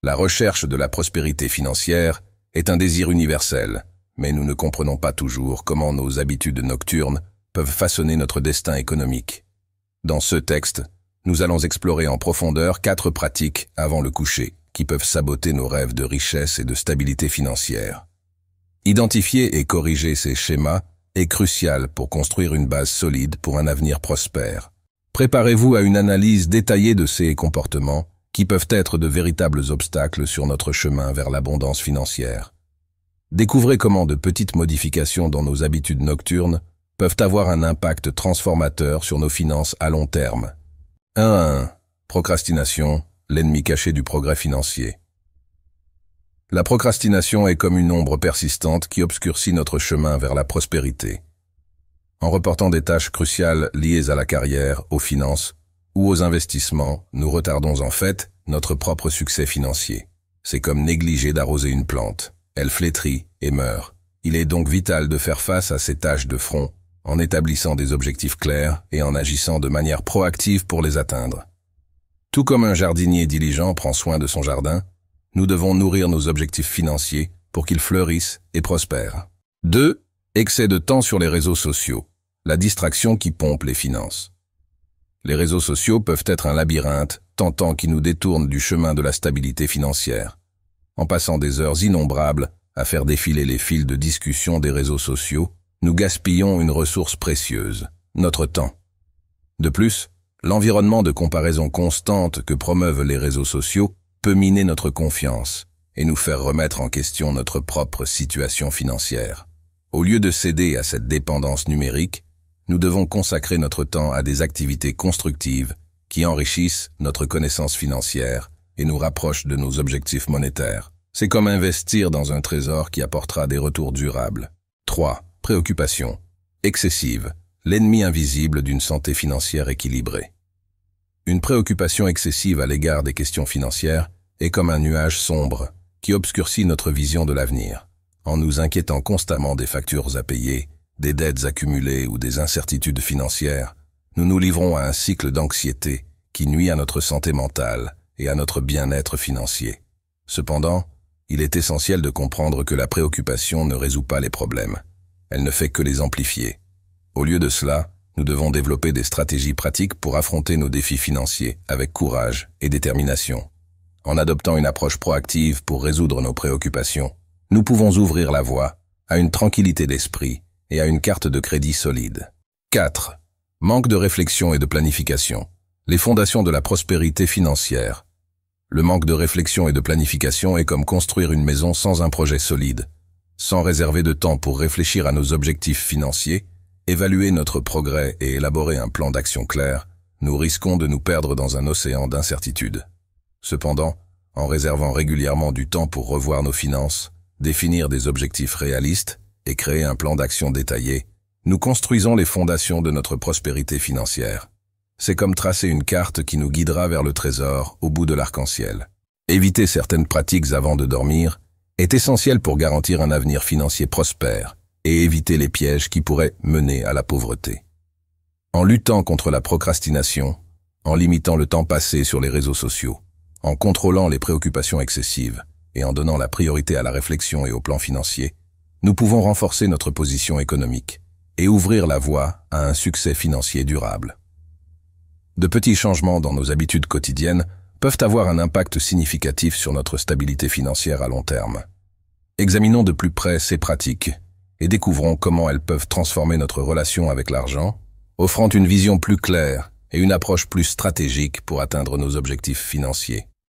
La recherche de la prospérité financière est un désir universel, mais nous ne comprenons pas toujours comment nos habitudes nocturnes peuvent façonner notre destin économique. Dans ce texte, nous allons explorer en profondeur 4 pratiques avant le coucher qui peuvent saboter nos rêves de richesse et de stabilité financière. Identifier et corriger ces schémas est crucial pour construire une base solide pour un avenir prospère. Préparez-vous à une analyse détaillée de ces comportements qui peuvent être de véritables obstacles sur notre chemin vers l'abondance financière. Découvrez comment de petites modifications dans nos habitudes nocturnes peuvent avoir un impact transformateur sur nos finances à long terme. 1. Procrastination, l'ennemi caché du progrès financier. La procrastination est comme une ombre persistante qui obscurcit notre chemin vers la prospérité. En reportant des tâches cruciales liées à la carrière, aux finances ou aux investissements, nous retardons en fait notre propre succès financier. C'est comme négliger d'arroser une plante. Elle flétrit et meurt. Il est donc vital de faire face à ces tâches de front en établissant des objectifs clairs et en agissant de manière proactive pour les atteindre. Tout comme un jardinier diligent prend soin de son jardin, nous devons nourrir nos objectifs financiers pour qu'ils fleurissent et prospèrent. 2. Excès de temps sur les réseaux sociaux. La distraction qui pompe les finances. Les réseaux sociaux peuvent être un labyrinthe tentant qui nous détourne du chemin de la stabilité financière. En passant des heures innombrables à faire défiler les fils de discussion des réseaux sociaux, nous gaspillons une ressource précieuse, notre temps. De plus, l'environnement de comparaison constante que promeuvent les réseaux sociaux peut miner notre confiance et nous faire remettre en question notre propre situation financière. Au lieu de céder à cette dépendance numérique, nous devons consacrer notre temps à des activités constructives qui enrichissent notre connaissance financière et nous rapprochent de nos objectifs monétaires. C'est comme investir dans un trésor qui apportera des retours durables. 3. Préoccupation excessive, l'ennemi invisible d'une santé financière équilibrée. Une préoccupation excessive à l'égard des questions financières est comme un nuage sombre qui obscurcit notre vision de l'avenir. En nous inquiétant constamment des factures à payer, des dettes accumulées ou des incertitudes financières, nous nous livrons à un cycle d'anxiété qui nuit à notre santé mentale et à notre bien-être financier. Cependant, il est essentiel de comprendre que la préoccupation ne résout pas les problèmes. Elle ne fait que les amplifier. Au lieu de cela, nous devons développer des stratégies pratiques pour affronter nos défis financiers avec courage et détermination. En adoptant une approche proactive pour résoudre nos préoccupations, nous pouvons ouvrir la voie à une tranquillité d'esprit et à une carte de crédit solide. 4. Manque de réflexion et de planification. Les fondations de la prospérité financière. Le manque de réflexion et de planification est comme construire une maison sans un projet solide. Sans réserver de temps pour réfléchir à nos objectifs financiers, évaluer notre progrès et élaborer un plan d'action clair, nous risquons de nous perdre dans un océan d'incertitudes. Cependant, en réservant régulièrement du temps pour revoir nos finances, définir des objectifs réalistes et créer un plan d'action détaillé, nous construisons les fondations de notre prospérité financière. C'est comme tracer une carte qui nous guidera vers le trésor au bout de l'arc-en-ciel. Éviter certaines pratiques avant de dormir est essentiel pour garantir un avenir financier prospère et éviter les pièges qui pourraient mener à la pauvreté. En luttant contre la procrastination, en limitant le temps passé sur les réseaux sociaux, en contrôlant les préoccupations excessives et en donnant la priorité à la réflexion et au plan financier, nous pouvons renforcer notre position économique et ouvrir la voie à un succès financier durable. De petits changements dans nos habitudes quotidiennes peuvent avoir un impact significatif sur notre stabilité financière à long terme. Examinons de plus près ces pratiques et découvrons comment elles peuvent transformer notre relation avec l'argent, offrant une vision plus claire et une approche plus stratégique pour atteindre nos objectifs financiers.